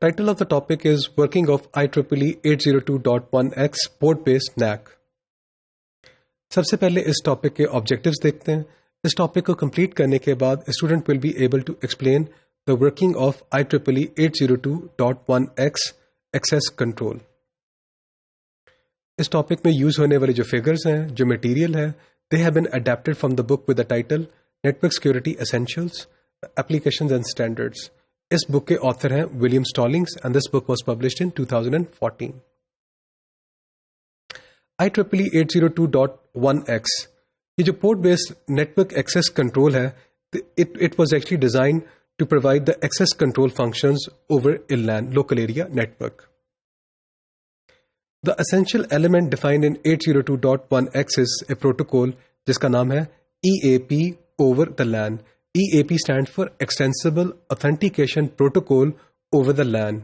Title of the topic is Working of IEEE 802.1x Port-Based NAC. سب سے پہلے اس topic کے objectives دیکھتے ہیں. اس ٹاپک کو کمپلیٹ کرنے کے بعد student will be able to explain the working of IEEE 802.1x access control. اس ٹاپک میں یوز ہونے والے جو فگرز ہیں, جو مٹیریل ہے, they have been adapted from the book with the title network security essentials applications and standards. اس book کے آتھر ہیں William Stallings and this book was published in 2014. IEEE 802.1x یہ جو port based network access control ہے, it was actually designed to provide the access control functions over a LAN local area network. The essential element defined in 802.1x is a protocol جس کا نام ہے EAP over the LAN. EAP stands for Extensible Authentication Protocol over the LAN.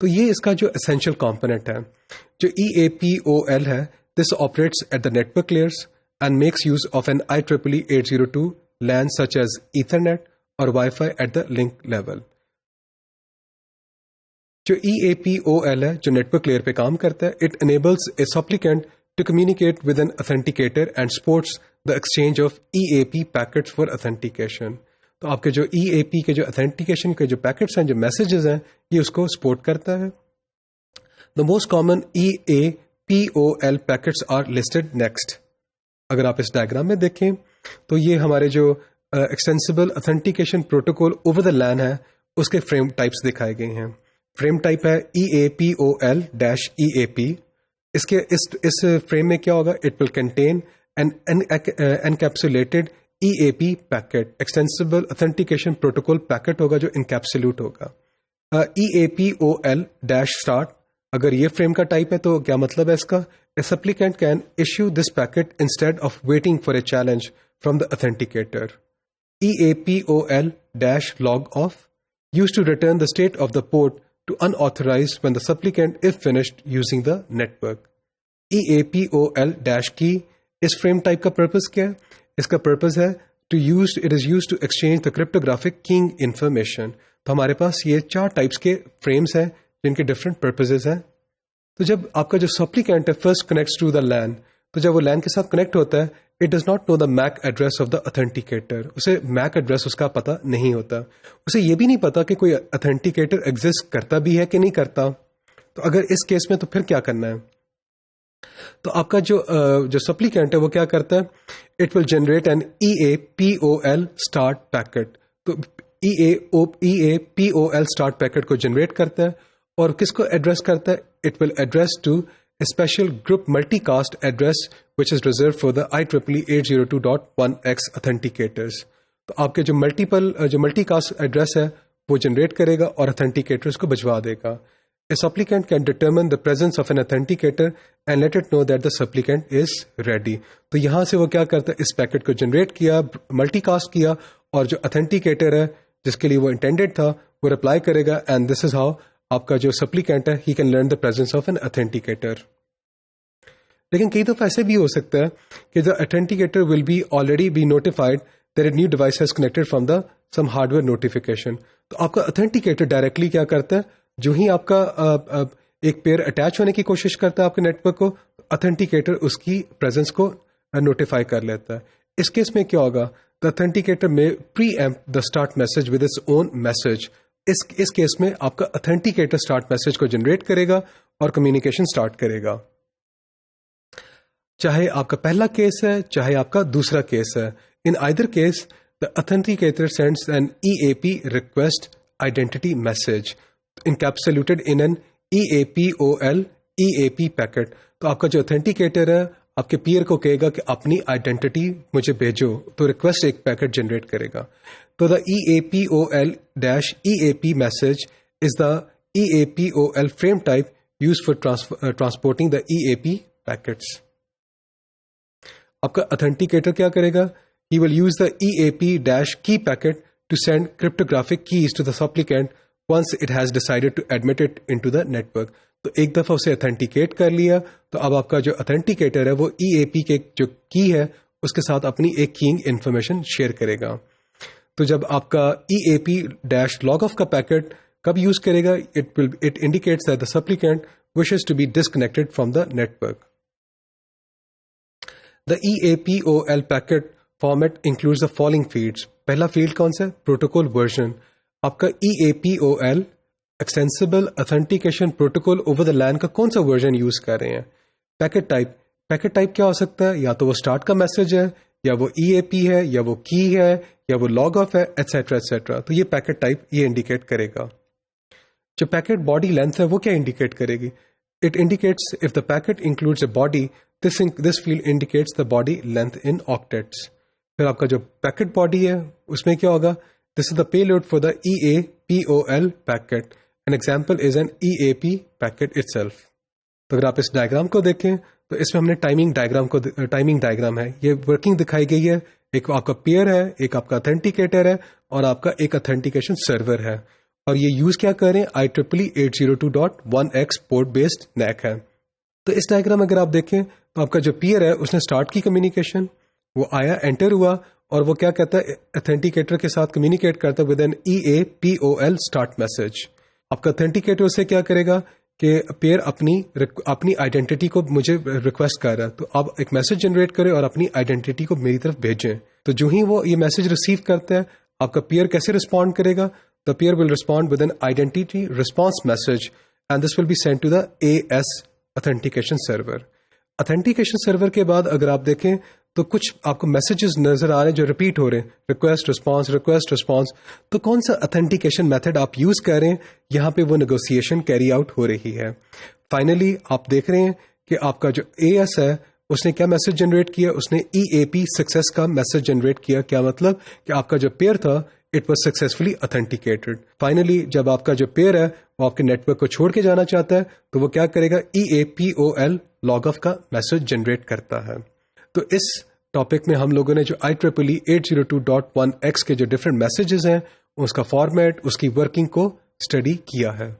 تو یہ اس کا جو essential component ہے. جو EAPOL ہے, this operates at the network layers and makes use of an IEEE 802 LAN such as Ethernet or Wi-Fi at the link level. جو EAPOL ہے, جو نیٹورک لیئر پہ کام کرتا ہے, it enables a supplicant to communicate with an authenticator and supports the exchange of EAP packets for authentication. تو آپ کے جو EAP کے جو authentication کے جو پیکٹس ہیں, جو میسیجز ہیں, یہ اس کو سپورٹ کرتا ہے. The most common EAPOL packets are listed next. اگر آپ اس ڈائگرام میں دیکھیں تو یہ ہمارے جو extensible authentication protocol over the لین ہے, اس کے فریم ٹائپس دکھائے گئے ہیں. فریم ٹائپ ہے EAPOL-EAP. اس فریم میں کیا ہوگا, it will contain an encapsulated EAP packet. Extensible authentication protocol packet ہوگا جو انکیپسولیٹ ہوگا. EAPOL-start اگر یہ فریم کا ٹائپ ہے تو کیا مطلب ہے اس کا, A supplicant can issue this packet instead of waiting for a challenge from the authenticator. EAPOL-log-off used to return the state of the port to unauthorized when the supplicant is finished using the network. EAPOL-key اس frame type کا purpose کیا ہے, اس کا purpose ہے it is used to exchange the cryptographic keying information. تو ہمارے پاس یہ 4 types کے فریمز ہیں جن کے ڈفرینٹ پرپزز ہیں. تو جب آپ کا جو سپلیکینٹ ہے first connects to the LAN, تو جب وہ لین کے ساتھ کنیکٹ ہوتا ہے, it does not know the MAC address of the authenticator. اسے میک ایڈریس اس کا پتہ نہیں ہوتا. اسے یہ بھی نہیں پتا کہ کوئی اتھینٹیکیٹر ایگزسٹ کرتا بھی ہے کہ نہیں کرتا. تو اگر اس کیس میں تو پھر کیا کرنا ہے, تو آپ کا جو سپلیکینٹ ہے وہ کیا کرتا ہے, it will generate an EAPOL start packet. تو EAPOL اسٹارٹ پیکٹ کو جنریٹ کرتا ہے اور کس کو ایڈریس کرتا ہے, it will address to a special group multicast address which is reserved for the IEEE 802.1x authenticators. تو آپ کے جو ملٹی کاسٹ ایڈریس ہے وہ جنریٹ کرے گا اور اتھینٹیکیٹرز کو بھجوا دے گا. A supplicant can determine the presence of an authenticator and let it know that the supplicant is ready. تو یہاں سے وہ کیا کرتا ہے, اس پیکٹ کو جنریٹ کیا, ملٹی کاسٹ کیا, اور جو اتھینٹیکیٹر ہے جس کے لیے وہ انٹینڈیڈ تھا وہ رپلائی کرے گا, اینڈ دس از ہاؤ آپ کا جو سپلیکینٹ ہے he can learn the presence of an authenticator. لیکن کئی دفعہ ایسے بھی ہو سکتا ہے کہ the authenticator will be already be notified that a new device has connected from the some hardware notification. تو آپ کا اتھینٹیکیٹر ڈائریکٹلی کیا کرتا ہے, جو ہی آپ کا ایک پیئر اٹیچ ہونے کی کوشش کرتا ہے آپ کے نیٹورک کو, اتھینٹیکیٹر اس کی پریزنس کو نوٹیفائی کر لیتا ہے. اس کیس میں کیا ہوگا, دا اتھینٹیکیٹر میں preempt the start message with its own message. اس کیس میں آپ کا اتھینٹیکیٹر اسٹارٹ میسج کو جنریٹ کرے گا اور کمیونیکیشن اسٹارٹ کرے گا. چاہے آپ کا پہلا کیس ہے چاہے آپ کا دوسرا کیس ہے, in either case the authenticator sends an EAP request identity message encapsulated in an EAPOL-EAP packet. تو آپ کا جو اتھینٹیکیٹر ہے آپ کے پیئر کو کہے گا کہ اپنی آئیڈینٹی مجھے بھیجو, تو ریکویسٹ ایک پیکٹ جنریٹ کرے گا. تو دا EAPOL-EAP message is the EAPOL frame type use for transporting the EAP packets. آپ کا اتھینٹیکیٹر کیا کرے گا, he will use the EAP-key packet to send cryptographic keys to the supplicant once it has decided to admit it into the network. تو ایک دفعہ اسے authenticate کر لیا, تو اب آپ کا جو اتھینٹیکیٹر ہے وہ EAP کے جو کی ہے اس کے ساتھ اپنی ایک کیئنگ انفارمیشن شیئر کرے گا. تو جب آپ کا EAP-log-off کا پیکٹ کب یوز کرے گا؟ It indicates that the supplicant wishes to be disconnected from the network. The EAPOL packet format includes the following fields. پہلا فیلڈ کون سا ہے؟ Protocol version. آپ کا EAPOL extensible authentication protocol over the LAN کا کون سا ورژن یوز کر رہے ہیں؟ پیکٹ ٹائپ کیا ہو سکتا ہے؟ یا تو وہ اسٹارٹ کا میسج ہے، یا وہ EAP ہے، یا وہ کی ہے، یا وہ لاگ آف ہے، ایٹسٹرا ایٹسٹرا. تو یہ پیکٹ ٹائپ یہ انڈیکیٹ کرے گا. جو پیکٹ باڈی لینتھ ہے وہ کیا انڈیکیٹ کرے گی؟ It indicates if the packet includes a body this field indicates the body length in octets. پھر آپ کا جو پیکٹ باڈی ہے اس میں کیا ہوگا؟ This is the payload for the EAPOL packet. An example is an EAP packet itself. تو اگر آپ اس ڈائگرام کو دیکھیں تو اس میں ہم نے ٹائمنگ ڈائگرام ہے، یہ ورکنگ دکھائی گئی ہے. ایک آپ کا پیئر ہے، ایک آپ کا اتھینٹیکیٹر ہے، اور آپ کا ایک اتھینٹیکیشن سرور ہے. اور یہ یوز کیا کر رہے ہیں؟ IEEE 802.1x پورٹ بیسڈ نیک ہے. تو اس ڈائگرام اگر آپ دیکھیں تو آپ کا جو پیئر ہے اس نے اسٹارٹ کی کمیونیکیشن، وہ آیا انٹر ہوا، اور وہ کیا کہتا ہے؟ اتھینٹیکیٹر کے ساتھ کمیونیکیٹ کرتا ہے with an EAPOL start message. آپ کا اتھینٹیکیٹر اسے کیا کرے گا کہ پیئر اپنی آئیڈینٹی کو مجھے ریکویسٹ کر رہا ہے، تو آپ ایک میسج جنریٹ کریں اور اپنی آئیڈینٹی کو میری طرف بھیجیں. تو جو ہی وہ یہ میسج ریسیو کرتا ہے، آپ کا پیئر کیسے رسپونڈ کرے گا؟ The peer will respond with an identity response message, and this will be sent to the AS authentication server. Authentication server کے بعد اگر آپ دیکھیں تو کچھ آپ کو میسیجز نظر آ رہے ہیں جو ریپیٹ ہو رہے ہیں، ریکویسٹ رسپانس. تو کون سا اتھینٹیکیشن میتھڈ آپ یوز کر رہے ہیں؟ یہاں پہ وہ نیگوسیشن کیری آؤٹ ہو رہی ہے. فائنلی آپ دیکھ رہے ہیں کہ آپ کا جو AS ہے اس نے کیا میسج جنریٹ کیا؟ اس نے EAP سکسیس کا میسج جنریٹ کیا. کیا مطلب؟ کہ آپ کا جو پیئر تھا it was successfully authenticated. Finally جب آپ کا جو پیئر ہے وہ آپ کے نیٹ ورک کو چھوڑ کے جانا چاہتا ہے تو وہ کیا کرے گا؟ EAPOL لاگ آف کا میسج جنریٹ کرتا ہے. تو اس ٹاپک میں ہم لوگوں نے جو IEEE 802.1x کے جو ڈفرینٹ میسیجز ہیں اس کا فارمیٹ، اس کی ورکنگ کو اسٹڈی کیا ہے.